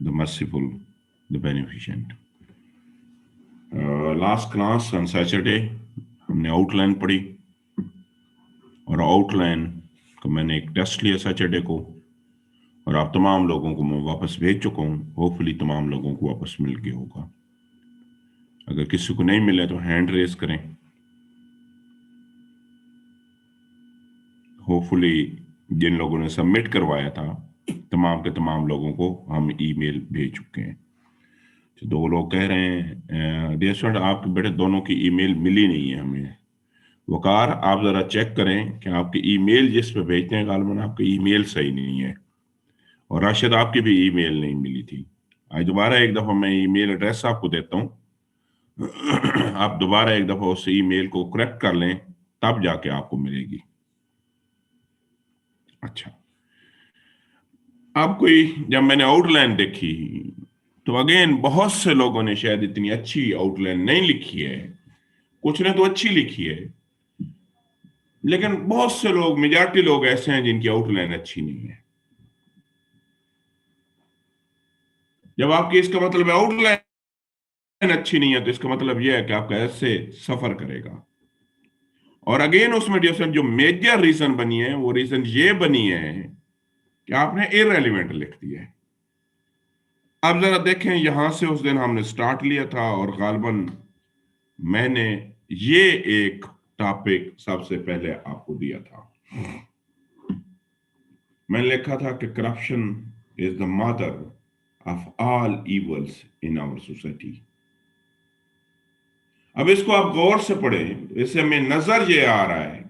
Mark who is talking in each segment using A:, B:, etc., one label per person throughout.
A: the merciful, the beneficent. Last class on Saturday हमने outline पढ़ी और आउटलाइन का मैंने एक टेस्ट लिया सैटरडे को और आप तमाम लोगों को मैं वापस भेज चुका हूँ. होपफुली तमाम लोगों को वापस मिल गया होगा. अगर किसी को नहीं मिले तो हैंड रेज करें. होपफुली जिन लोगों ने सबमिट करवाया था तमाम के तमाम लोगों को हम ईमेल भेज चुके हैं. तो 2 लोग कह रहे हैं डियर स्टूडेंट आपके बेटे दोनों की ईमेल मिली नहीं है हमें. वकार आप ज़रा चेक करें कि आपकी ईमेल जिस पे भेजते हैं गालमन आपकी ईमेल सही नहीं है. और राशिद आपकी भी ईमेल नहीं मिली थी. आज दोबारा एक दफ़ा मैं ईमेल एड्रेस आपको देता हूँ. आप दोबारा एक दफ़ा उस ईमेल को करेक्ट कर लें तब जाके आपको मिलेगी. अच्छा, अब कोई जब मैंने आउटलाइन देखी तो अगेन बहुत से लोगों ने शायद इतनी अच्छी आउटलाइन नहीं लिखी है. कुछ ने तो अच्छी लिखी है लेकिन बहुत से लोग मेजॉरिटी लोग ऐसे हैं जिनकी आउटलाइन अच्छी नहीं है. जब आपकी इसका मतलब आउटलाइन अच्छी नहीं है तो इसका मतलब यह है कि आपका ऐसे सफर करेगा. और अगेन उसमें जो मेजर रीजन बनी है वो रीजन ये बनी है कि आपने इररेलेवेंट लिख दिया है. अब जरा देखें यहां से उस दिन हमने स्टार्ट लिया था और गालबन मैंने ये एक टॉपिक सबसे पहले आपको दिया था. मैंने लिखा था कि corruption is the mother of all evils in our society. अब इसको आप गौर से पढ़ें. इससे हमें नजर ये आ रहा है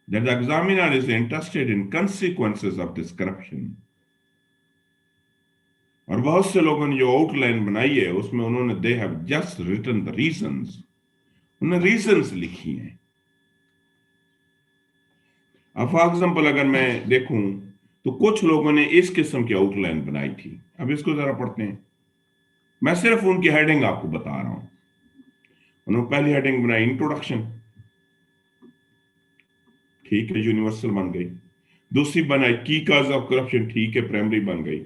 A: that the examiner is interested in consequences of this corruption. और बहुत से लोगों ने जो आउटलाइन बनाई है उसमें उन्होंने they have just written the reasons. उन्होंने रीजंस लिखी हैं. अब फॉर एग्जाम्पल अगर मैं देखूं तो कुछ लोगों ने इस किस्म की आउटलाइन बनाई थी. अब इसको जरा पढ़ते हैं. मैं सिर्फ उनकी हेडिंग आपको बता रहा हूं. उन्होंने पहली हेडिंग बनाई इंट्रोडक्शन. ठीक है, यूनिवर्सल बन गई. दूसरी बनाई की काज ऑफ करप्शन. ठीक है, प्राइमरी बन गई.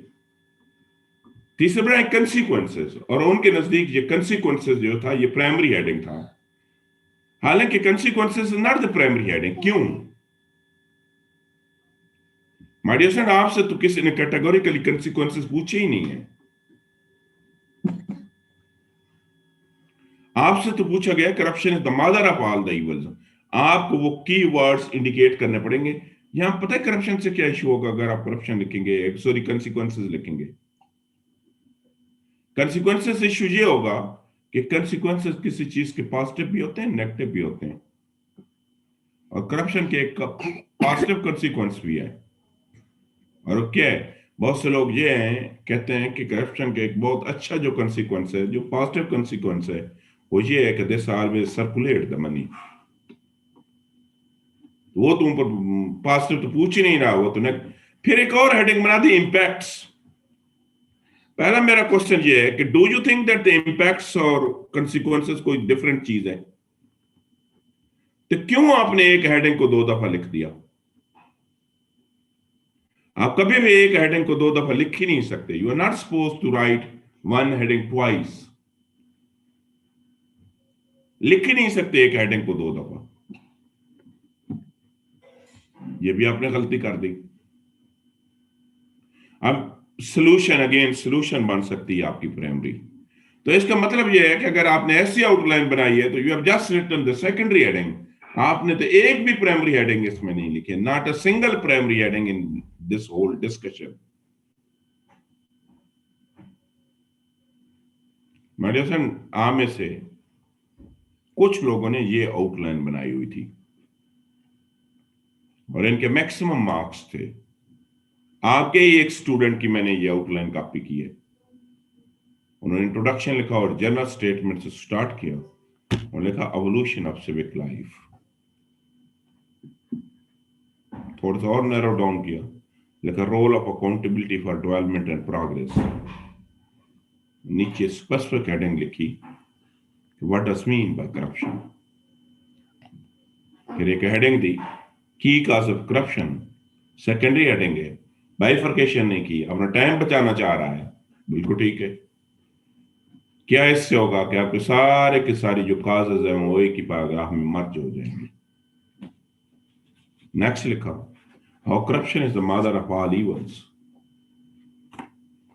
A: तीसरा बनाई कंसिक्वेंसेस और उनके नजदीक ये कंसिक्वेंसेस जो था ये प्राइमरी हेडिंग था. हालांकि consequences not the primary heading. क्यों? माय डियर फ्रेंड, आपसे तो किसी ने कैटेगोरिकली कंसिक्वेंसेस पूछे ही नहीं है. आपसे तो पूछा गया corruption is the mother of all the evils. आपको वो की वर्ड्स इंडिकेट करने पड़ेंगे. यहां पता है करप्शन से क्या इशू होगा अगर आप करप्शन लिखेंगे, सॉरी कंसिक्वेंसेस लिखेंगे. कंसिक्वेंसेस इशू ये होगा कि कंसिक्वेंसेस किसी चीज के पॉजिटिव भी होते हैं, नेगेटिव भी होते हैं. और करप्शन के एक पॉजिटिव कंसिक्वेंस भी है. और क्या है, बहुत से लोग ये हैं कहते हैं कि करप्शन का एक बहुत अच्छा जो कंसिक्वेंस है, जो पॉजिटिव कंसिक्वेंस है, वो ये है कि this always circulate the money. वो तुम पर पॉजिटिव तो पूछ ही नहीं रहा. वो तो फिर एक और हेडिंग बना दी इंपैक्ट्स. पहला मेरा क्वेश्चन ये है कि do you think that the impacts और कंसिक्वेंसेस कोई डिफरेंट चीज है? तो क्यों आपने एक हेडिंग को 2 दफा लिख दिया? आप कभी भी एक हेडिंग को 2 दफा लिख ही नहीं सकते. You are not suppose to write one heading twice. लिख ही नहीं सकते एक हेडिंग को 2 दफा. ये भी आपने गलती कर दी. अब सोल्यूशन, अगेन सोल्यूशन बन सकती है आपकी प्राइमरी. तो इसका मतलब यह है कि अगर आपने ऐसी आउटलाइन बनाई है तो you have just written the secondary heading. आपने तो एक भी प्राइमरी हेडिंग इसमें नहीं लिखी. Not a single primary heading in this whole discussion. मेडिसन आ में से कुछ लोगों ने ये आउटलाइन बनाई हुई थी और इनके मैक्सिमम मार्क्स थे. आपके ही एक स्टूडेंट की मैंने ये आउटलाइन कॉपी की है. उन्होंने इंट्रोडक्शन लिखा और जनरल स्टेटमेंट से स्टार्ट किया और लिखा एवोल्यूशन ऑफ सिविक लाइफ. थोड़ा सा और नैरो डाउन किया, लिखा role of accountability for development and progress. नीचे स्पेसिफिक हेडिंग लिखी what does mean by corruption. फिर एक हेडिंग दी की cause of corruption. Secondary heading है बाइफरकेशन नहीं की, अपना टाइम बचाना चाह रहा है, बिल्कुल ठीक है। क्या इससे होगा कि आपके सारे की सारी जो काजेज हैं वो एक ही पैराग्राफ में मर्ज हो जाएंगे। नेक्स्ट लिखा, how corruption is the mother of all evils,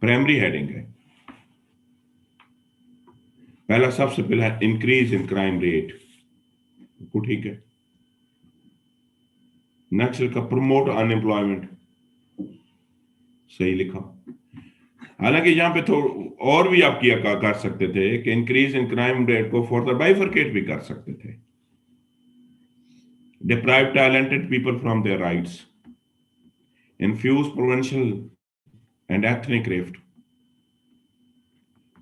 A: primary heading है। पहला सबसे पहला है इंक्रीज इन क्राइम रेट, बिल्कुल ठीक है। नेक्स्ट लिखा प्रमोट अनएम्प्लॉयमेंट, सही लिखा। हालांकि यहां पे थोड़ा और भी आप किया कर सकते थे कि इंक्रीज इन क्राइम रेट को फर्दर बाइफरकेट भी कर सकते थे। deprive talented people from their rights, infuse provincial and ethnic rift,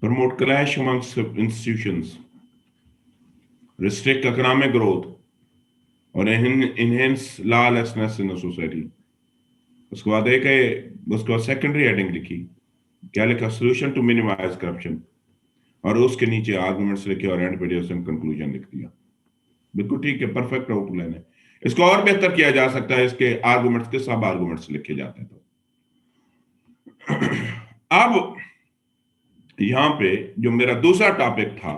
A: promote clash amongst institutions, restrict economic growth, और enhance lawlessness in the society। उसके बाद एक है, उसके बाद सेकेंडरी हेडिंग लिखी, क्या लिखा, सोल्यूशन टू मिनिमाइज करप्शन, और उसके नीचे आर्गुमेंट्स लिखे और एंड पेडिशन कंक्लूजन लिख दिया। बिल्कुल ठीक है, परफेक्ट आउटलाइन है। इसको और बेहतर किया जा सकता है, इसके आर्गुमेंट्स के सब आर्गुमेंट्स लिखे जाते हैं। तो अब यहां पे जो मेरा दूसरा टॉपिक था,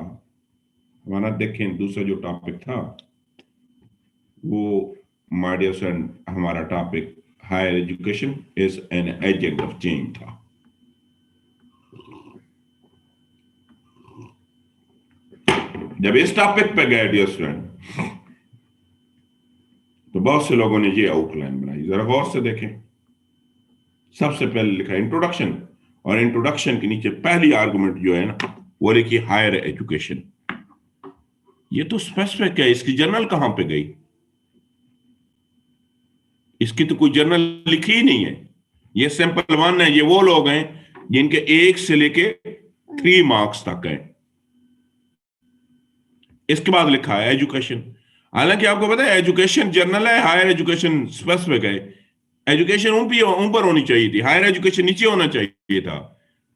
A: हमारा देखें दूसरा जो टॉपिक था वो, माय डियर फ्रेंड, हमारा topic higher education is an agent of change था। जब इस टॉपिक पे गए डियर फ्रेंड, तो बहुत से लोगों ने ये आउटलाइन बनाई, जरा गौर से देखें। सबसे पहले लिखा इंट्रोडक्शन, और इंट्रोडक्शन के नीचे पहली आर्गुमेंट जो है ना वो लिखी हायर एजुकेशन। ये तो स्पेसिफिक है, इसकी जर्नल कहां पे गई? इसकी तो कोई जर्नल लिखी ही नहीं है। ये सैंपल 1 है, ये वो लोग हैं जिनके 1 से लेके 3 मार्क्स तक है। इसके बाद लिखा है एजुकेशन। हालांकि आपको पता है एजुकेशन जर्नल है, हायर एजुकेशन स्पेसिफिक है। एजुकेशन ऊपर होनी चाहिए थी, हायर एजुकेशन नीचे होना चाहिए था।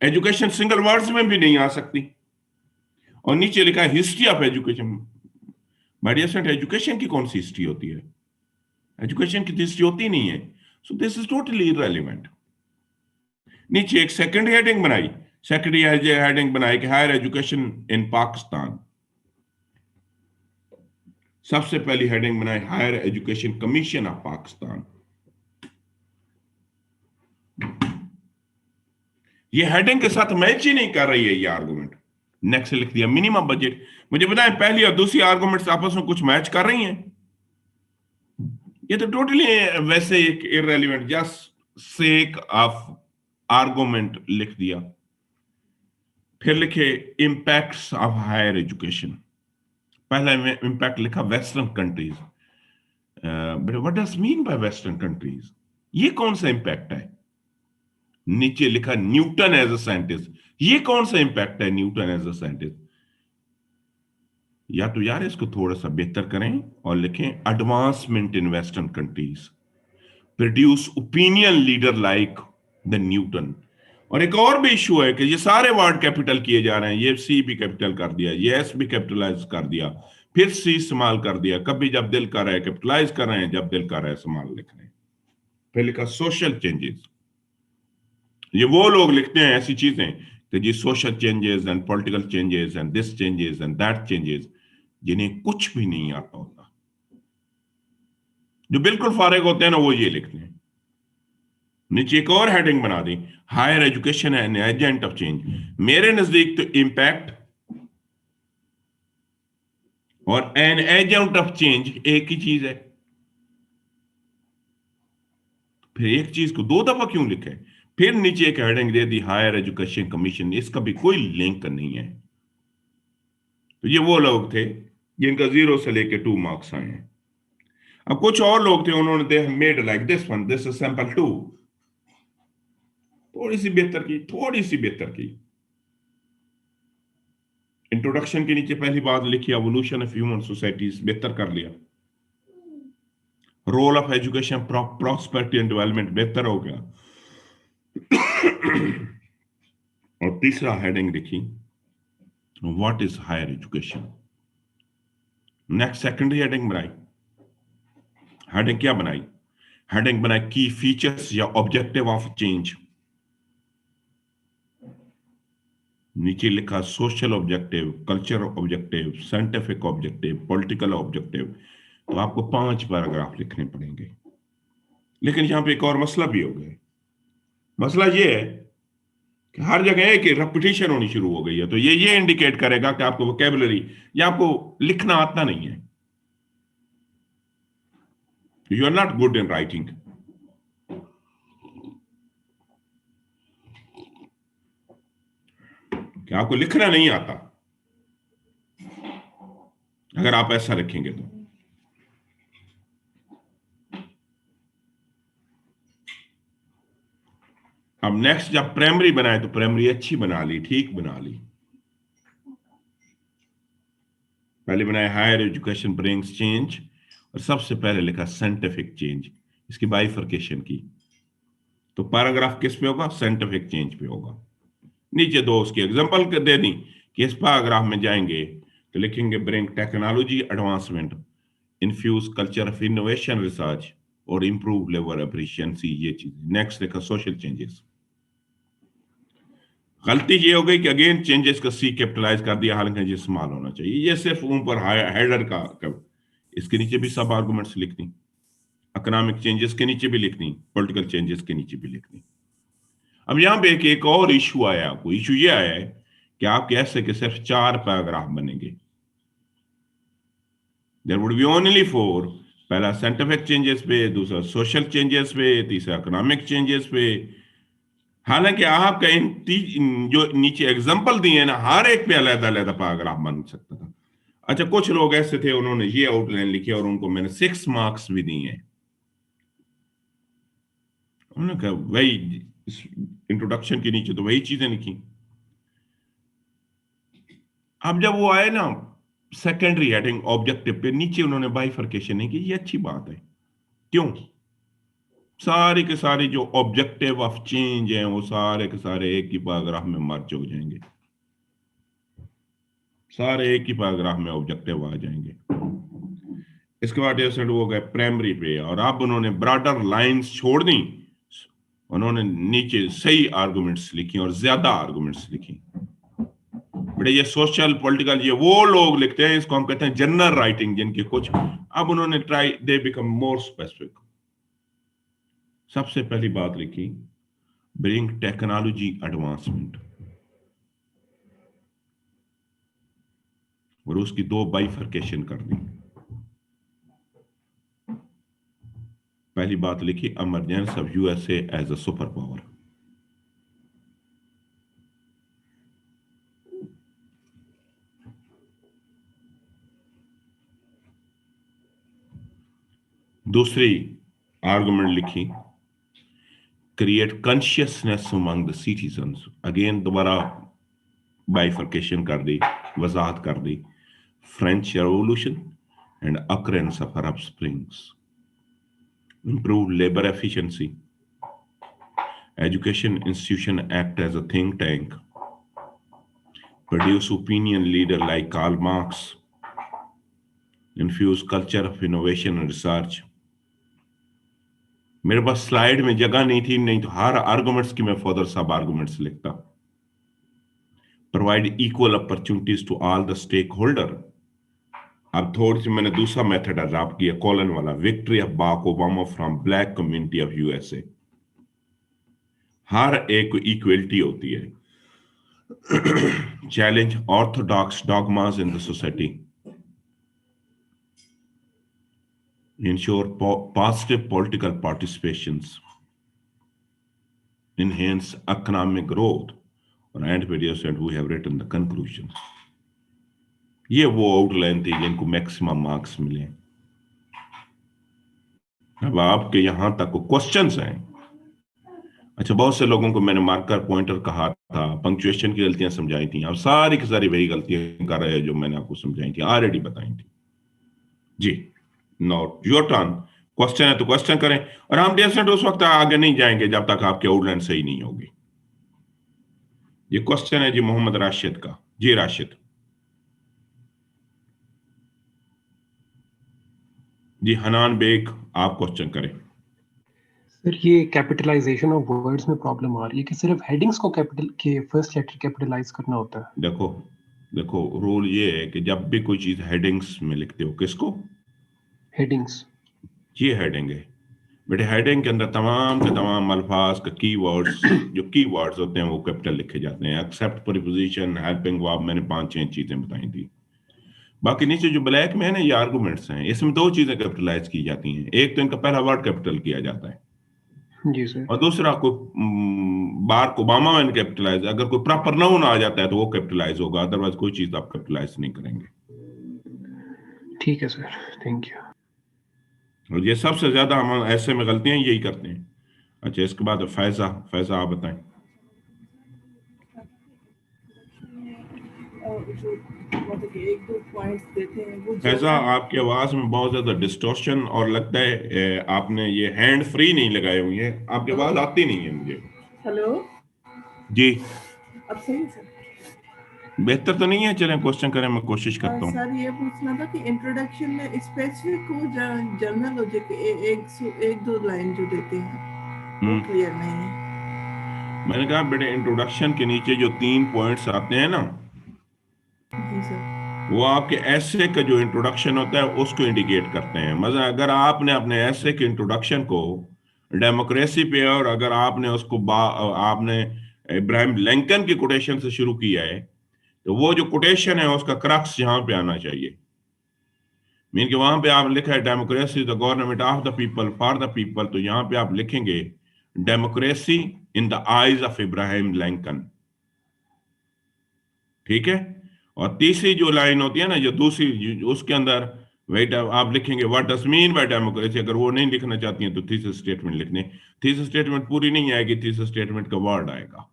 A: एजुकेशन सिंगल वर्ड्स में भी नहीं आ सकती। और नीचे लिखा है history of education. My dear friend, education की कौन सी हिस्ट्री होती है? एजुकेशन की हिस्ट्री होती नहीं है। So this is totally irrelevant. नीचे एक सेकंड हेडिंग बनाई, सेकेंडरी हेडिंग बनाई कि हायर एजुकेशन इन पाकिस्तान। सबसे पहली हेडिंग बनाई higher education commission of Pakistan. ये हेडिंग के साथ मैच ही नहीं कर रही है ये आर्गुमेंट। नेक्स्ट लिख दिया मिनिमम बजट। मुझे बताएं पहली और दूसरी आर्गुमेंट्स आपस में कुछ मैच कर रही हैं? ये तो टोटली वैसे एक irrelevant, just sake of argument लिख दिया। फिर लिखे इंपैक्ट्स ऑफ हायर एजुकेशन। पहला इंपैक्ट लिखा western countries. What does mean bye western countries? ये कौन सा इंपैक्ट है? नीचे लिखा न्यूटन एज अ साइंटिस्ट। ये कौन सा इंपैक्ट है न्यूटन एज अ साइंटिस्ट? या तो यार इसको थोड़ा सा बेहतर करें और लिखें advancement in western countries produce opinion leader like the Newton. और एक और भी इशू है कि ये सारे वर्ड कैपिटल किए जा रहे हैं। ये सी भी कैपिटल कर दिया, ये एस भी कैपिटलाइज कर दिया, फिर सी इस्तेमाल कर दिया। कभी जब दिल कर रहा है कैपिटलाइज कर रहे हैं, जब दिल कर रहा है स्मॉल लिख रहे हैं। फिर लिखा सोशल चेंजेस। ये वो लोग लिखते हैं ऐसी चीजें कि जी social changes and political changes and this changes and that changes, जिन्हें कुछ भी नहीं आता होता। जो बिल्कुल फारिग होते हैं ना वो ये लिखते हैं। नीचे एक और हेडिंग बना दी, higher education an agent of change. मेरे नजदीक तो इंपैक्ट और एन एजेंट ऑफ चेंज एक ही चीज है। फिर एक चीज को 2 दफा क्यों लिखे? फिर नीचे एक हेडिंग दे दी हायर एजुकेशन कमीशन। इसका भी कोई लिंक नहीं है। तो ये वो लोग थे जिनका 0 से लेके 2 मार्क्स आए हैं। अब कुछ और लोग थे, उन्होंने they made like this one, this is sample 2। थोड़ी सी बेहतर की, थोड़ी सी बेहतर की। इंट्रोडक्शन के नीचे पहली बात लिखी एवोल्यूशन ऑफ ह्यूमन सोसाइटीज, बेहतर कर लिया। Role of education prosperity and development, बेहतर हो गया। और तीसरा हेडिंग लिखी what is higher education. Next secondary heading बनाई। हेडिंग क्या बनाई? हेडिंग बनाए की फीचर्स या ऑब्जेक्टिव ऑफ चेंज, नीचे लिखा social objective, culture objective, scientific objective, political objective. तो आपको 5 पैराग्राफ लिखने पड़ेंगे। लेकिन यहां पे एक और मसला भी हो गया। मसला ये है कि हर जगह है कि रेपिटेशन होनी शुरू हो गई है, तो ये इंडिकेट करेगा कि आपको वोकेबलरी या आपको लिखना आता नहीं है, you are not good in writing. कि आपको लिखना नहीं आता अगर आप ऐसा रखेंगे तो। अब नेक्स्ट जब प्राइमरी बनाए तो प्राइमरी अच्छी बना ली, ठीक बना ली। पहले बनाया हायर एजुकेशन ब्रिंग्स चेंज, और सबसे पहले लिखा साइंटिफिक चेंज, इसकी बाइफर्केशन की। तो पैराग्राफ किस पे होगा? साइंटिफिक चेंज पे होगा। नीचे दो उसकी एग्जांपल दे दी कि इस पैराग्राफ में जाएंगे तो लिखेंगे bring technology advancement, infuse culture of innovation research और इंप्रूव लेबर एफिशिएंसी, ये चीज। नेक्स्ट देखा सोशल चेंजेस। गलती ये हो गई कि अगेन चेंजेस का सी कैपिटलाइज कर दिया, हालांकि ये स्मॉल होना चाहिए। ये सिर्फ ऊपर हेडर का इसके नीचे भी सब आर्गुमेंट्स लिख दी, इकोनॉमिक चेंजेस के नीचे भी लिख दी, पॉलिटिकल चेंजेस के नीचे भी लिख दी। अब यहां पे एक और इशू आया, कोई इशू ये आया है कि आप कैसे कि सिर्फ 4 पैराग्राफ बनेंगे। There would be only 4। पहला साइंटिफिक चेंजेस पे, दूसरा सोशल चेंजेस पे, तीसरा इकोनॉमिक चेंजेस पे। हालांकि आपका इन जो नीचे एग्जांपल दिए हैं ना, हर एक पे अलग अलग पैराग्राफ बन सकता था। अच्छा, कुछ लोग ऐसे थे उन्होंने ये आउटलाइन लिखी और उनको मैंने 6 मार्क्स भी दिए हैं। उन्होंने कहा वही इंट्रोडक्शन के नीचे तो वही चीजें लिखी। अब जब वो आए ना सेकेंडरी हेडिंग ऑब्जेक्टिव पे, नीचे उन्होंने बाइफर्केशन नहीं की, ये अच्छी बात है। क्यों? सारे के सारे जो ऑब्जेक्टिव ऑफ चेंज हैं वो सारे के सारे एक ही पैराग्राफ में मर्ज हो जाएंगे, सारे एक ही पैराग्राफ में ऑब्जेक्टिव आ जाएंगे। इसके बाद ये सेट हो गए प्राइमरी पे, और अब उन्होंने ब्रॉडर लाइंस छोड़ दी, उन्होंने नीचे सही आर्गुमेंट्स लिखी और ज्यादा आर्गुमेंट्स लिखी। बड़े ये सोशल पॉलिटिकल ये वो लोग लिखते हैं, इसको हम कहते हैं जनरल राइटिंग, जिनके कुछ अब उन्होंने try they become more specific. सबसे पहली बात लिखी ब्रिंग टेक्नोलॉजी एडवांसमेंट, और उसकी 2 बाइफर्केशन कर दी। पहली बात लिखी emergence of USA as a super power. दूसरी आर्गुमेंट लिखी create consciousness among the citizens. Again दोबारा बाइफर्केशन कर दी, वजाहत कर दी। French revolution and occurrence of Arab springs, improve labor efficiency, education institution act as a think tank, produce opinion leader like Karl Marx, infuse culture of innovation and research। मेरे पास slide में जगह नहीं थी, नहीं तो हर आर्गुमेंट्स की मैं further सब आर्गुमेंट्स लिखता। Provide equal opportunities to all the stake holder. अब थोड़ी सी मैंने दूसरा मेथड अडॉप्ट किया, कॉलन वाला, victory of Barack Obama from black community of USA. हर एक को इक्वलिटी होती है। challenge orthodox dogmas in the society, ensure positive political participations, enhance economic growth, और and videos and we have written the conclusion. ये वो outline थी जिनको मैक्सिमम मार्क्स मिले। अब आपके यहां तक क्वेश्चंस हैं। अच्छा, बहुत से लोगों को मैंने मार्कर पॉइंटर कहा था, पंक्चुएशन की गलतियां समझाई थी, अब सारी की सारी वही गलतियां कर रहे हैं जो मैंने आपको समझाई थी, ऑलरेडी बताई थी जी। Note your turn. क्वेश्चन है तो क्वेश्चन करें, और हम डेफिनेट उस वक्त आगे नहीं जाएंगे जब तक आपकी आउटलाइन सही नहीं होगी। ये क्वेश्चन है जी मोहम्मद राशिद का। जी राशिद। जी हनान बेग, आप क्वेश्चन करें।
B: सर ये कैपिटलाइजेशन ऑफ वर्ड्स में प्रॉब्लम आ रही है कि सिर्फ हेडिंग्स को कैपिटल के फर्स्ट लेटर कैपिटलाइज करना होता है।
A: देखो देखो, रूल ये है कि जब भी कोई चीज हेडिंग्स में लिखते हो, किसको,
B: हेडिंग्स।
A: ये हेडिंग है बेटे। हेडिंग के अंदर तमाम के तमाम अल्फाज का कीवर्ड्स, जो कीवर्ड्स होते हैं वो कैपिटल लिखे जाते हैं, एक्सेप्ट प्रीपोजिशन, हेल्पिंग वर्ब, मैंने 5-6 चीजें बताई थी। बाकी नीचे जो ब्लैक में है ना, ये आर्गुमेंट्स हैं, इसमें दो चीजें कैपिटलाइज की जाती हैं। एक तो इनका पहला वर्ड कैपिटल किया जाता है,
B: जी सर।
A: और दूसरा कोई बार को बामा मैन कैपिटलाइज, अगर कोई प्रॉपर नाउन आ जाता है तो वो कैपिटलाइज होगा, अदरवाइज कोई चीज आप कैपिटलाइज नहीं करेंगे।
B: ठीक है सर, थैंक यू।
A: और ये सबसे ज्यादा हम ऐसे में गलतियां यही करते हैं। अच्छा, इसके बाद फैजा, फैजा आप बताएं।
C: जो मतलब कि एक दो पॉइंट्स देते हैं वो
A: फैजा,
C: जर्नल।
A: आपकी आवाज में बहुत ज्यादा डिस्टॉर्शन, और लगता है आपने ये हैंड फ्री नहीं लगाए हुए हैं, आपकी आवाज आती नहीं है मुझे।
C: हेलो,
A: जी।
C: अब सही है सर?
A: बेहतर तो नहीं है, चलें क्वेश्चन करें, मैं कोशिश करता हूँ।
C: सर ये पूछना था कि इंट्रोडक्शन में स्पेसिफिक हो जर्नल हो जो एक दो लाइन जो देते हैं वो क्लियर नहीं है।
A: मैंने कहा बेटे, इंट्रोडक्शन के नीचे जो 3 पॉइंट्स आते हैं ना,
C: जी सर।
A: वो आपके ऐसे का जो इंट्रोडक्शन होता है उसको इंडिकेट करते हैं। मतलब अगर आपने अपने ऐसे के इंट्रोडक्शन को डेमोक्रेसी पे, और अगर आपने उसको आपने इब्राहिम लिंकन की कोटेशन से शुरू किया है, तो वो जो कोटेशन है उसका क्रक्स यहाँ पे आना चाहिए। मीन कि वहां पे आप लिखा है democracy the government of the people for the people, तो यहाँ पे आप लिखेंगे democracy in the eyes of Ibrahim Lincoln. ठीक है। और तीसरी जो लाइन होती है ना, जो दूसरी उसके अंदर वेट आप लिखेंगे what does mean bye democracy. अगर वो नहीं लिखना चाहती हैं तो थीसिस स्टेटमेंट लिखने। थीसिस स्टेटमेंट पूरी नहीं आएगी, थीसिस स्टेटमेंट का वर्ड आएगा।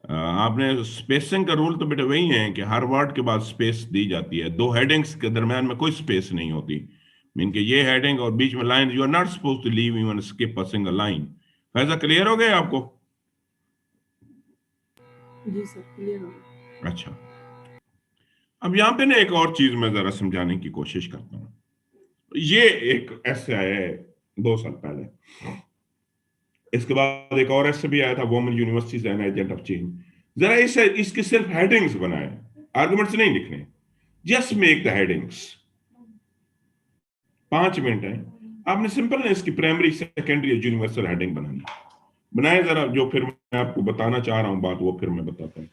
A: आपने स्पेसिंग का रूल तो बेटा वही है कि हर वर्ड के बाद स्पेस दी जाती है, दो हेडिंग्स के दरमियान में कोई स्पेस नहीं होती। मीन के ये हेडिंग और बीच में line, you are not suppose to leave even skip a single line. ऐसा क्लियर हो गया आपको?
C: जी सर, क्लियर हो गया।
A: अच्छा, अब यहाँ पे ना एक और चीज मैं जरा समझाने की कोशिश करता हूँ। ये एक ऐसे आया है 2 साल पहले, इसके बाद एक और ऐसे भी आया था, women universities N agent of change. जरा इसे इसकी सिर्फ हेडिंग्स बनाए, आर्गुमेंट्स नहीं लिखने, just make the headings. 5 minute है, आपने सिंपल ना इसकी प्राइमरी सेकेंडरी यूनिवर्सल हेडिंग बनानी। बनाए जरा, जो फिर मैं आपको बताना चाह रहा हूं बात, वो फिर मैं बताता हूं।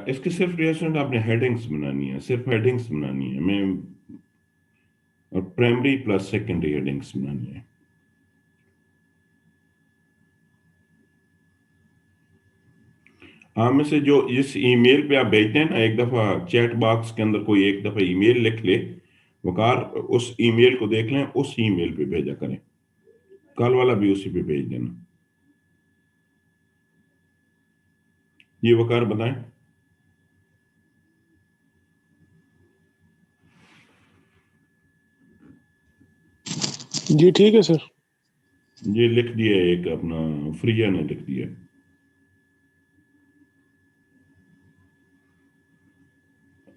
A: इसकी सिर्फ रिएक्शन आपने हेडिंग्स बनानी है, सिर्फ हेडिंग्स बनानी है, मैं और प्राइमरी प्लस सेकेंडरी हेडिंग्स बनानी है। आप में से जो इस ईमेल पे आप भेजते हैं ना, एक दफा चैट बॉक्स के अंदर कोई एक दफा ईमेल लिख ले, वकार उस ईमेल को देख लें, उस ईमेल पे भेजा करें, कल वाला भी उसी पे भेज देना। ये वकार बताएं।
B: जी ठीक है सर।
A: ये लिख दिया, एक अपना फ्रिया ने लिख दिया।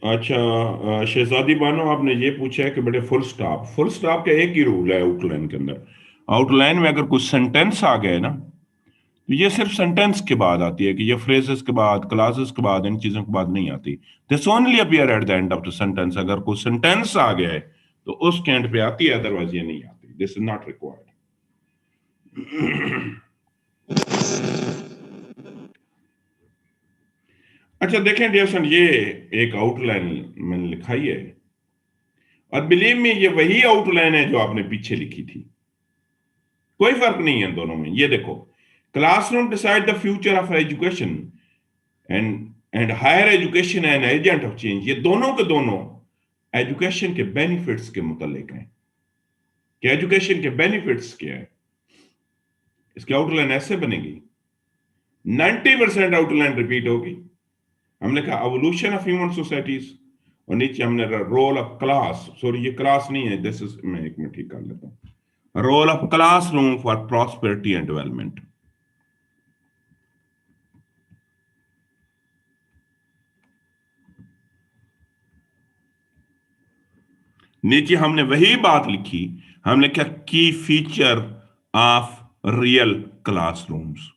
A: अच्छा, शहजादी बानो, आपने ये पूछा है कि बेटे फुल स्टॉप का एक ही रूल है आउटलाइन के अंदर। आउटलाइन में अगर कुछ सेंटेंस आ गए ना, तो ये सिर्फ सेंटेंस के बाद आती है, कि ये फ्रेजेस के बाद, क्लासेस के बाद, इन चीजों के बाद नहीं आती। This only appear at the end of the sentence. अगर कोई सेंटेंस आ गया है तो उसके एंड पे आती है, अदरवाइज ये नहीं आती। This is not required. अच्छा देखें डियर, ये एक आउटलाइन मैंने लिखाई है, और बिलीव में ये वही आउटलाइन है जो आपने पीछे लिखी थी, कोई फर्क नहीं है इन दोनों में। ये देखो, classroom decide the future of education and higher education and agent of change. ये दोनों के दोनों एजुकेशन के बेनिफिट्स के मुतालिक हैं कि एजुकेशन के बेनिफिट्स क्या है। इसकी आउटलाइन ऐसे बनेगी, 90% आउटलाइन रिपीट होगी। हमने कहा एवोल्यूशन ऑफ ह्यूमन सोसाइटीज, और नीचे हमने रोल ऑफ क्लास, सॉरी ये क्लास नहीं है, दिस इज, मैं एक मिनट ठीक कर लेता हूं, role of classroom for prosperity and development. नीचे हमने वही बात लिखी, हमने क्या, की फीचर ऑफ रियल क्लासरूम्स।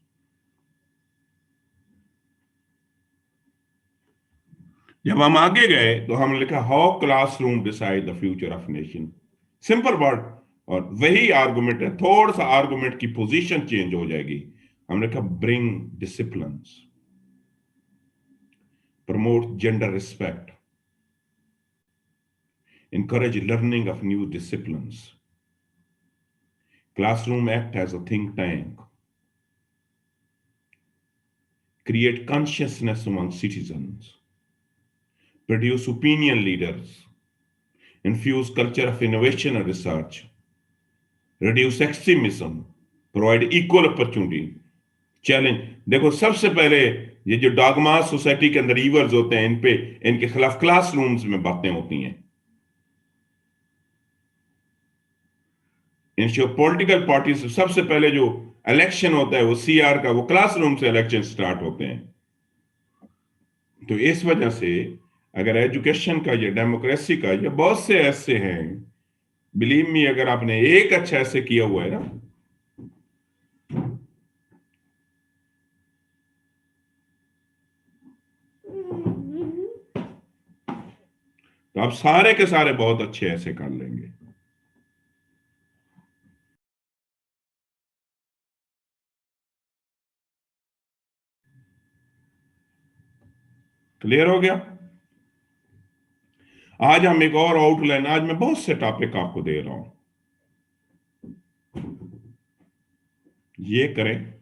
A: जब हम आगे गए तो हमने लिखा how classroom decide the future of nation. Simple word, और वही आर्गुमेंट है, थोड़ा सा आर्गुमेंट की पोजीशन चेंज हो जाएगी। हमने कहा bring discipline, promote gender respect, encourage learning of new disciplines. Classroom act as a think tank, create consciousness among citizens, produce opinion leaders, infuse culture of innovation and research, reduce extremism, provide equal opportunity, challenge। देखो सबसे पहले ये जो dogma society के अंदर ईवर्स होते हैं, इन पे, इनके खिलाफ क्लासरूम्स में बातें होती हैं। इन पॉलिटिकल पार्टी से सबसे पहले जो इलेक्शन होता है वो सीआर का, वो क्लासरूम से इलेक्शन स्टार्ट होते हैं। तो इस वजह से अगर एजुकेशन का, या डेमोक्रेसी का, या बहुत से ऐसे हैं, बिलीव मी, अगर आपने एक अच्छा ऐसे किया हुआ है ना, तो आप सारे के सारे बहुत अच्छे ऐसे कर लेंगे। क्लियर हो गया? आज हम एक और आउटलाइन, आज मैं बहुत से टॉपिक आपको दे रहा हूं, ये करें।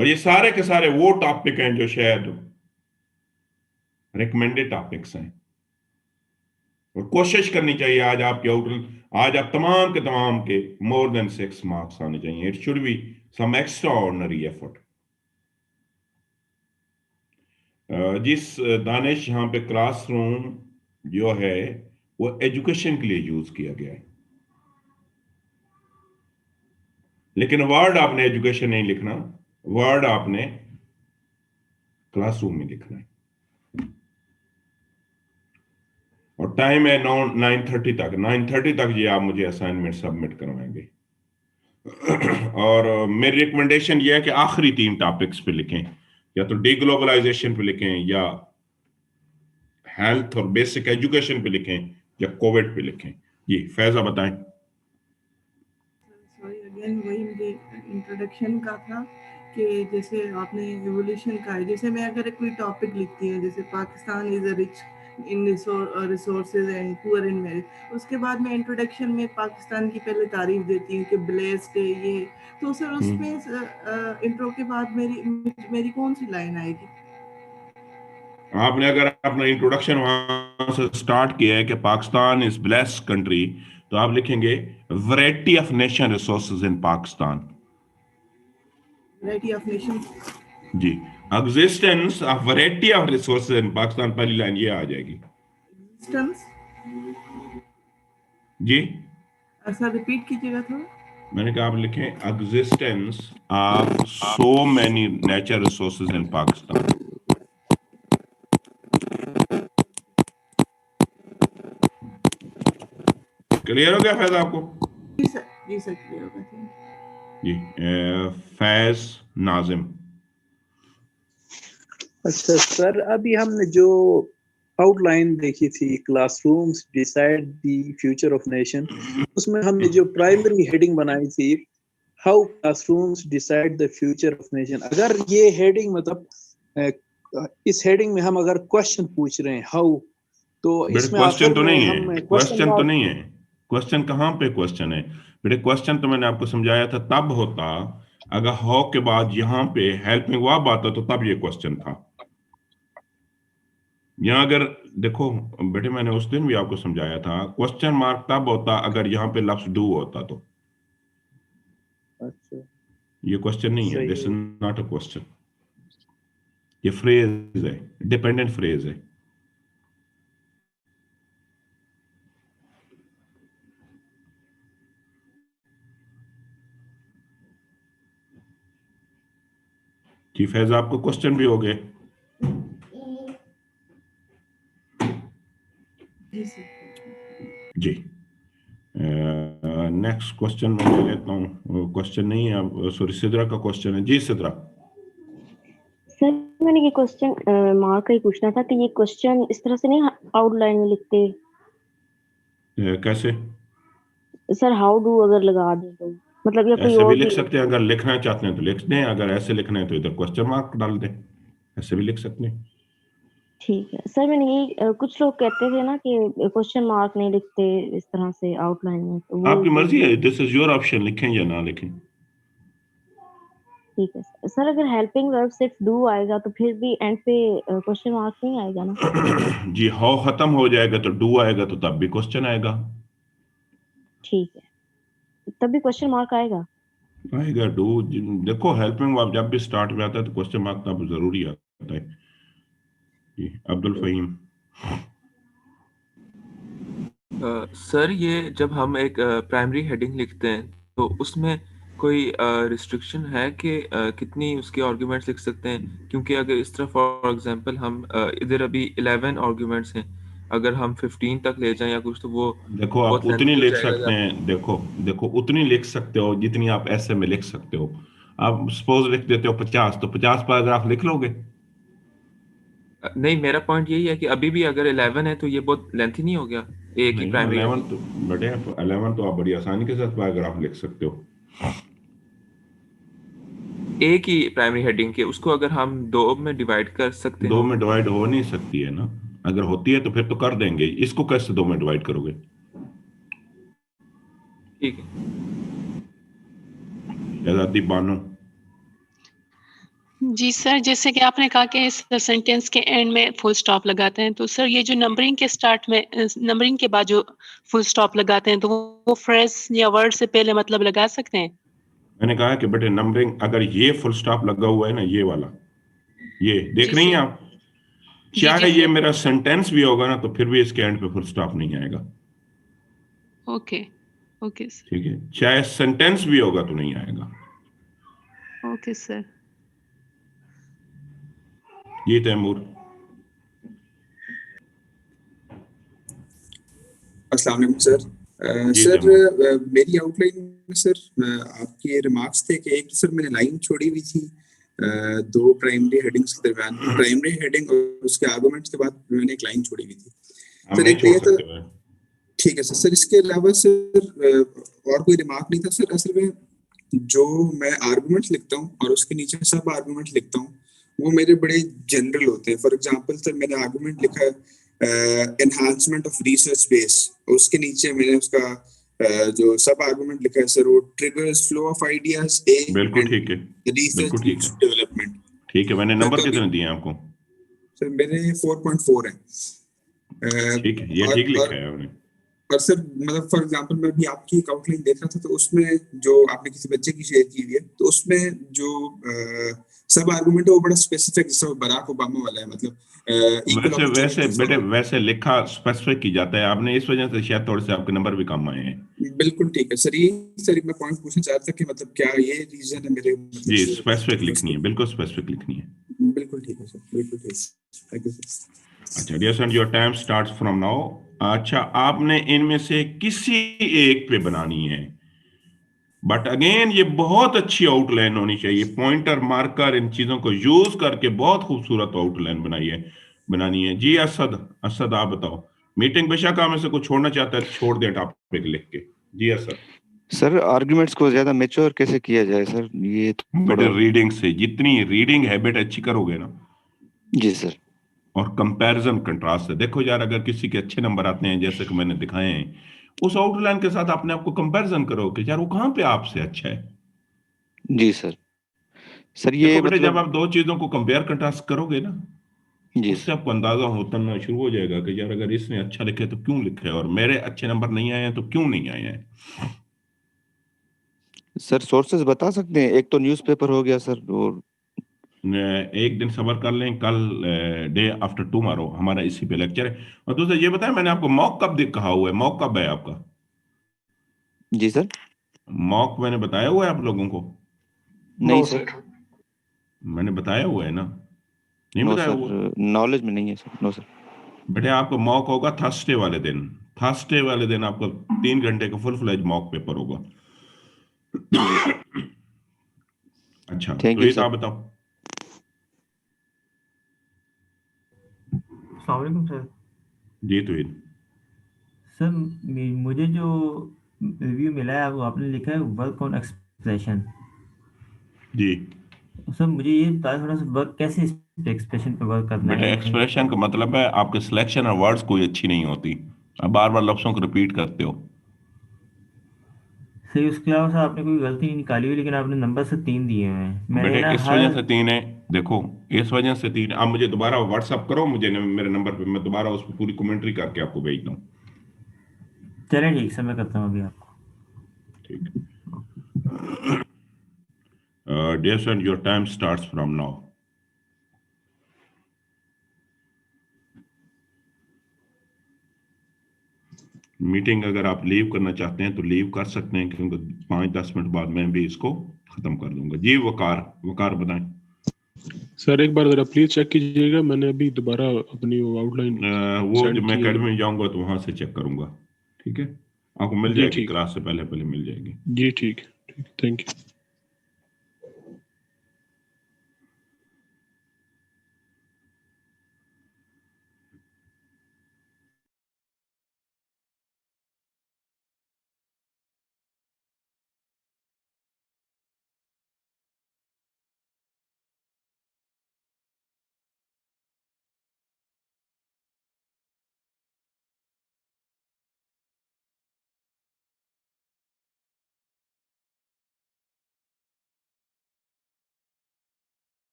A: और ये सारे के सारे वो टॉपिक हैं जो शायद रिकमेंडेड टॉपिक्स हैं, और कोशिश करनी चाहिए आज आप तमाम के मोर देन 6 मार्क्स आने चाहिए। It should be some extra ordinary effort. जिस दानिश यहाँ पे क्लासरूम जो है वो एजुकेशन के लिए यूज किया गया है, लेकिन वर्ड आपने एजुकेशन नहीं लिखना, वर्ड आपने क्लासरूम में लिखना है। और टाइम है 9:30 तक, 9:30 तक ये आप मुझे असाइनमेंट सबमिट करवाएंगे। और मेरी रिकमेंडेशन ये है कि आखिरी 3 टॉपिक्स पे लिखें, या तो डीग्लोबलाइजेशन पे लिखें, या हेल्थ और बेसिक एजुकेशन पे लिखें, या कोविड पे लिखें। जी फैजा बताएं।
C: सॉरी अगेन वही मुझे इंट्रोडक्शन का था कि जैसे आपने एवोल्यूशन का है, जैसे मैं अगर कोई टॉपिक लिखती है जैसे Pakistan is a rich in resources and poor in merit, उसके बाद मैं इंट्रोडक्शन में पाकिस्तान की पहले तारीफ देती हूँ कि ब्लेस्ड है ये, तो सर उसमें इंट्रो के बाद मेरी कौन सी लाइन आएगी?
A: आपने अगर अपना इंट्रोडक्शन वहां से स्टार्ट किया है कि पाकिस्तान इज ब्लेस्ड कंट्री, तो आप लिखेंगे variety of nation resources in Pakistan.
C: Variety of nation,
A: जी, existence of variety of resources in Pakistan, पहली लाइन ये आ जाएगी।
C: एग्जिस्टेंस,
A: जी
C: सर रिपीट कीजिएगा थोड़ा।
A: मैंने कहा आप लिखें existence of so many nature resources in Pakistan. Clear हो गया फैज आपको?
C: जी सर क्लियर होगा।
A: जी फैज नाजिम।
D: अच्छा सर, अभी हमने जो आउटलाइन देखी थी classrooms decide the future of nation, उसमें हमने जो प्राइमरी हेडिंग बनाई थी how classrooms decide the future of nation, अगर ये हेडिंग मतलब इस हेडिंग में हम अगर क्वेश्चन पूछ रहे हैं हाउ, तो इसमें
A: क्वेश्चन
D: आखिर
A: तो
D: में
A: नहीं है,
D: हम
A: क्वेश्चन तो नहीं है। क्वेश्चन कहाँ पे क्वेश्चन है बेटे? क्वेश्चन तो मैंने आपको समझाया था तब होता अगर हाउ के बाद यहाँ पे हेल्पिंग वर्ब आता तो तब ये क्वेश्चन था। यहाँ अगर देखो बेटे, मैंने उस दिन भी आपको समझाया था क्वेश्चन मार्क तब होता अगर यहाँ पे लफ्ज डू होता तो।
D: अच्छा
A: ये क्वेश्चन नहीं है,
D: सही
A: दिस इज
D: है।
A: नॉट अ क्वेश्चन, ये फ्रेज है, डिपेंडेंट फ्रेज है। जी फैज आपको क्वेश्चन भी हो गए?
C: जी सर।
A: जी नेक्स्ट क्वेश्चन मैं ले लेता हूँ। क्वेश्चन नहीं है अब, सॉरी सिद्रा का क्वेश्चन है। जी सिद्रा।
E: सर मैंने ये क्वेश्चन मार्क का ही पूछना था कि ये क्वेश्चन इस तरह से नहीं आउटलाइन में लिखते?
A: कैसे?
E: सर हाउ डू अगर लगा दे तो मतलब, या कोई
A: ऐसे भी
E: और
A: लिख
E: भी?
A: सकते हैं, अगर लिखना चाहते हैं तो लिख दें, अगर ऐसे लिखना है तो इधर क्वेश्चन मार्क डाल दें, ऐसे भी लिख सकते हैं।
E: ठीक है सर। मैंने यही कुछ लोग कहते थे ना कि क्वेश्चन मार्क नहीं लिखते इस तरह से आउटलाइन में, तो वो
A: आपकी मर्जी है,
E: इसलिए।
A: दिस इज योर ऑप्शन, लिखें या ना लिखें।
E: ठीक है सर। अगर हेल्पिंग वर्ब सिर्फ डू आएगा तो फिर भी एंड पे क्वेश्चन मार्क नहीं आएगा ना?
A: जी हाउ खत्म हो जाएगा तो डू आएगा, तो तब भी क्वेश्चन आएगा।
E: ठीक है, तब भी क्वेश्चन मार्क आएगा?
A: आएगा डू। देखो हेल्पिंग वर्ब जब भी स्टार्ट में आता है तो क्वेश्चन मार्क तब जरूरी आता है। जी अब्दुल फहीम।
F: सर ये जब हम एक प्राइमरी हेडिंग लिखते हैं तो उसमें कोई रिस्ट्रिक्शन है कि कितनी उसके आर्गुमेंट्स लिख सकते हैं? क्योंकि अगर इस तरह फॉर एग्जांपल हम इधर अभी 11 आर्गुमेंट्स हैं, अगर हम 15 तक ले जाएं या कुछ तो वो
A: देखो आप
F: बहुत
A: उतनी
F: लेंथी हो
A: लिख
F: जाएगा।
A: सकते हैं, देखो उतनी लिख सकते हो जितनी आप ऐसे में लिख सकते हो। आप सपोज लिख देते हो 50, तो 50 पैराग्राफ लिख लोगे?
F: नहीं, मेरा पॉइंट यही है कि अभी भी अगर 11 है तो ये बहुत लेंथी नहीं हो गया एक ही
A: नहीं,
F: प्राइमरी
A: 11
F: हेडिंग?
A: तो बड़े 11 तो आप बड़ी आसानी के साथ पैराग्राफ लिख सकते हो।
F: एक ही प्राइमरी हेडिंग के उसको अगर हम दो में डिवाइड कर सकते
A: दो
F: हैं?
A: में डिवाइड हो नहीं सकती है ना, अगर होती है तो फिर तो कर देंगे, इसको कैसे दो में डिवाइड करोगे?
F: ठीक है।
A: शहजादी बानो।
G: जी सर, जैसे कि आपने कहा कि इस सेंटेंस के एंड में फुल स्टॉप लगाते हैं, तो सर ये जो नंबरिंग के स्टार्ट में नंबरिंग के बाद जो फुल स्टॉप लगाते हैं, तो वो फ्रेज या वर्ड से पहले मतलब लगा सकते हैं?
A: मैंने कहा कि बेटे नंबरिंग, अगर ये फुल स्टॉप लगा हुआ है ना, ये वाला, ये देख
G: जी
A: रही हैं
G: सर।
A: आप,
G: जी,
A: चाहे
G: जी
A: ये
G: सर।
A: मेरा सेंटेंस भी होगा ना, तो फिर भी इसके एंड पे फुल स्टॉप नहीं आएगा।
G: ओके, ओके सर,
A: ठीक है, चाहे सेंटेंस भी होगा तो नहीं आएगा।
G: Okay sir.
A: ये तैमूर।
H: अस्सलाम वालेकुम सर।
A: जी
H: सर
A: तैमूर।
H: मेरी आउटलाइन में सर आपके रिमार्क्स थे कि एक तो सर मैंने लाइन छोड़ी हुई थी दो प्राइमरी हेडिंग्स के दरमियान, प्राइमरी हेडिंग और उसके आर्गुमेंट्स के बाद मैंने एक लाइन छोड़ी हुई थी
A: हम
H: सर।
A: नहीं
H: एक
A: छोड़
H: ये था,
A: सकते हैं।
H: ठीक है सर। सर इसके अलावा सर और कोई रिमार्क नहीं था सर। असल में जो मैं आर्गुमेंट्स लिखता हूँ और उसके नीचे सब आर्गुमेंट लिखता हूँ, वो मेरे बड़े जनरल होते हैं। फॉर एग्जांपल सर मैंने आर्गुमेंट लिखा है एनहांसमेंट ऑफ रिसर्च बेस, और उसके नीचे मैंने उसका जो सब आर्गुमेंट लिखा है सर, वो ट्रिगर्स फ्लो ऑफ आइडियाज ए
A: बिल्कुल
H: एंड
A: ठीक है,
H: रिसर्च
A: बिल्कुल ठीक है,
H: डेवलपमेंट।
A: ठीक है। मैंने
H: सर
A: नंबर
H: तो अभी
A: कितने दिए आपको?
H: सर मेरे 4.4 है।
A: ठीक है, ये ठीक लिखा है आपने।
H: और सर मतलब फॉर एग्जांपल मैं भी आपकी एक आउटलाइन देख रहा था, तो उसमें जो आपने किसी बच्चे की शेयर की हुई है, तो उसमें जो सब आर्गुमेंट है वो बड़ा स्पेसिफिक, जैसे बराक ओबामा वाला है, मतलब इक्वल
A: वैसे वैसे
H: अपॉर्चुनिटी
A: बेटे
H: फॉर।
A: वैसे लिखा स्पेसिफिक की जाता है आपने, इस वजह से शायद थोड़े से आपके नंबर भी कम आए हैं।
H: बिल्कुल ठीक है सर। ये सर मैं पॉइंट पूछना चाह रहा था कि मतलब क्या ये रीजन है मेरे
A: जी,
H: मतलब
A: स्पेसिफिक लिखनी है, बिल्कुल स्पेसिफिक लिखनी है।
H: बिल्कुल ठीक है सर, बिल्कुल ठीक। Thank you sir.
A: अच्छा dear student, your time starts from now. अच्छा, आपने इनमें से किसी एक पे बनानी है, बट अगेन ये बहुत अच्छी आउटलाइन होनी चाहिए। पॉइंटर, मार्कर, इन चीजों को यूज करके बहुत खूबसूरत आउटलाइन बनानी है। जी असद, असद आप बताओ। मीटिंग बेशक आप में से कुछ छोड़ना चाहता है तो छोड़ दे टॉपिक लिख के। जी असद।
I: सर आर्ग्यूमेंट्स को ज्यादा मैच्योर कैसे किया जाए सर, ये
A: बेटे
I: थोड़ा।
A: रीडिंग से, जितनी रीडिंग हैबिट अच्छी करोगे ना,
I: जी सर।
A: और कंपैरिजन कंट्रास्ट से देखो यार, अगर किसी के अच्छे नंबर आते हैं जैसे कि मैंने दिखाए हैं, उस आउटलाइन के साथ अपने आप को कंपैरिजन करो कि यार वो कहाँ पे आपसे अच्छा है।
I: जी सर। सर
A: देखो
I: ये
A: बेटे, जब
I: मतलब।
A: आप दो चीजों को कंपेयर कंट्रास्ट करोगे ना,
I: जी
A: उससे
I: सर।
A: आपको अंदाजा होना शुरू हो जाएगा कि यार अगर इसने अच्छा लिखा है तो क्यों लिखा है, और मेरे अच्छे नंबर नहीं आए हैं तो क्यों नहीं आए हैं।
I: सर सोर्सेज बता सकते हैं? एक तो न्यूज़पेपर हो गया सर, और
A: एक दिन सबर कर लें, कल डे आफ्टर टुमारो हमारा इसी पे लेक्चर है। और दूसरा ये बताएं, मैंने आपको मॉक कब कहा हुआ है? मॉक कब है आपका?
I: जी सर।
A: मॉक मैंने बताया हुआ है आप लोगों को?
I: नहीं
B: नो
I: सर।
B: सर।
A: मैंने बताया हुआ है ना? नहीं
I: नो
A: बताया
I: सर,
A: हुआ?
I: नॉलेज में नहीं है सर। No sir.
A: बेटे आपको मॉक होगा थर्सडे वाले दिन। थर्सडे वाले दिन आपको 3 घंटे का फुल फ्लेज मॉक पेपर होगा।
I: जी सर।
A: अच्छा,
I: थैंक
A: तो
I: यू
A: ये
I: सर।
A: आप बताओ।
J: अस्सलाम वालेकुम सर।
A: जी तो ये
J: सर मुझे जो रिव्यू मिला है वो आपने लिखा है वर्क ऑन एक्सप्रेशन।
A: जी
J: सर मुझे ये बताया थोड़ा सा, वर्क कैसे एक्सप्रेशन पे वर्क करना
A: बेटे,
J: है यानी।
A: एक्सप्रेशन का मतलब है आपके सिलेक्शन और वर्ड्स कोई अच्छी नहीं होती, आप बार बार लफ्जों को रिपीट करते हो।
J: सर उसके अलावा सर आपने कोई गलती नहीं निकाली हुई, लेकिन आपने नंबर से 3 दिए हुए हैं, मैंने
A: बेटे
J: ना
A: इस
J: हर।
A: वजह से 3 है, देखो इस वजह से 3। आप मुझे दोबारा व्हाट्सअप करो, मुझे मेरे नंबर पे, मैं दोबारा उस पर पूरी कमेंट्री करके आपको भेज दूँ।
J: चलें ठीक सर, मैं करता हूँ अभी आपको।
A: ठीक। Dear student, your time starts from now. Meeting अगर आप लीव करना चाहते हैं तो लीव कर सकते हैं, क्योंकि 5-10 मिनट बाद मैं भी इसको खत्म कर दूंगा। जी वकार, वकार बताएं।
K: सर एक बार जरा प्लीज चेक कीजिएगा, मैंने अभी दोबारा अपनी वो आउटलाइन
A: वो
K: सेंड
A: जब मैं
K: की है।
A: अकेडमी में जाऊंगा तो वहां से चेक करूंगा। ठीक है, आपको मिल
K: जी
A: जाएगी,
K: ठीक,
A: क्लास से पहले पहले मिल जाएगी।
K: जी ठीक, थैंक यू।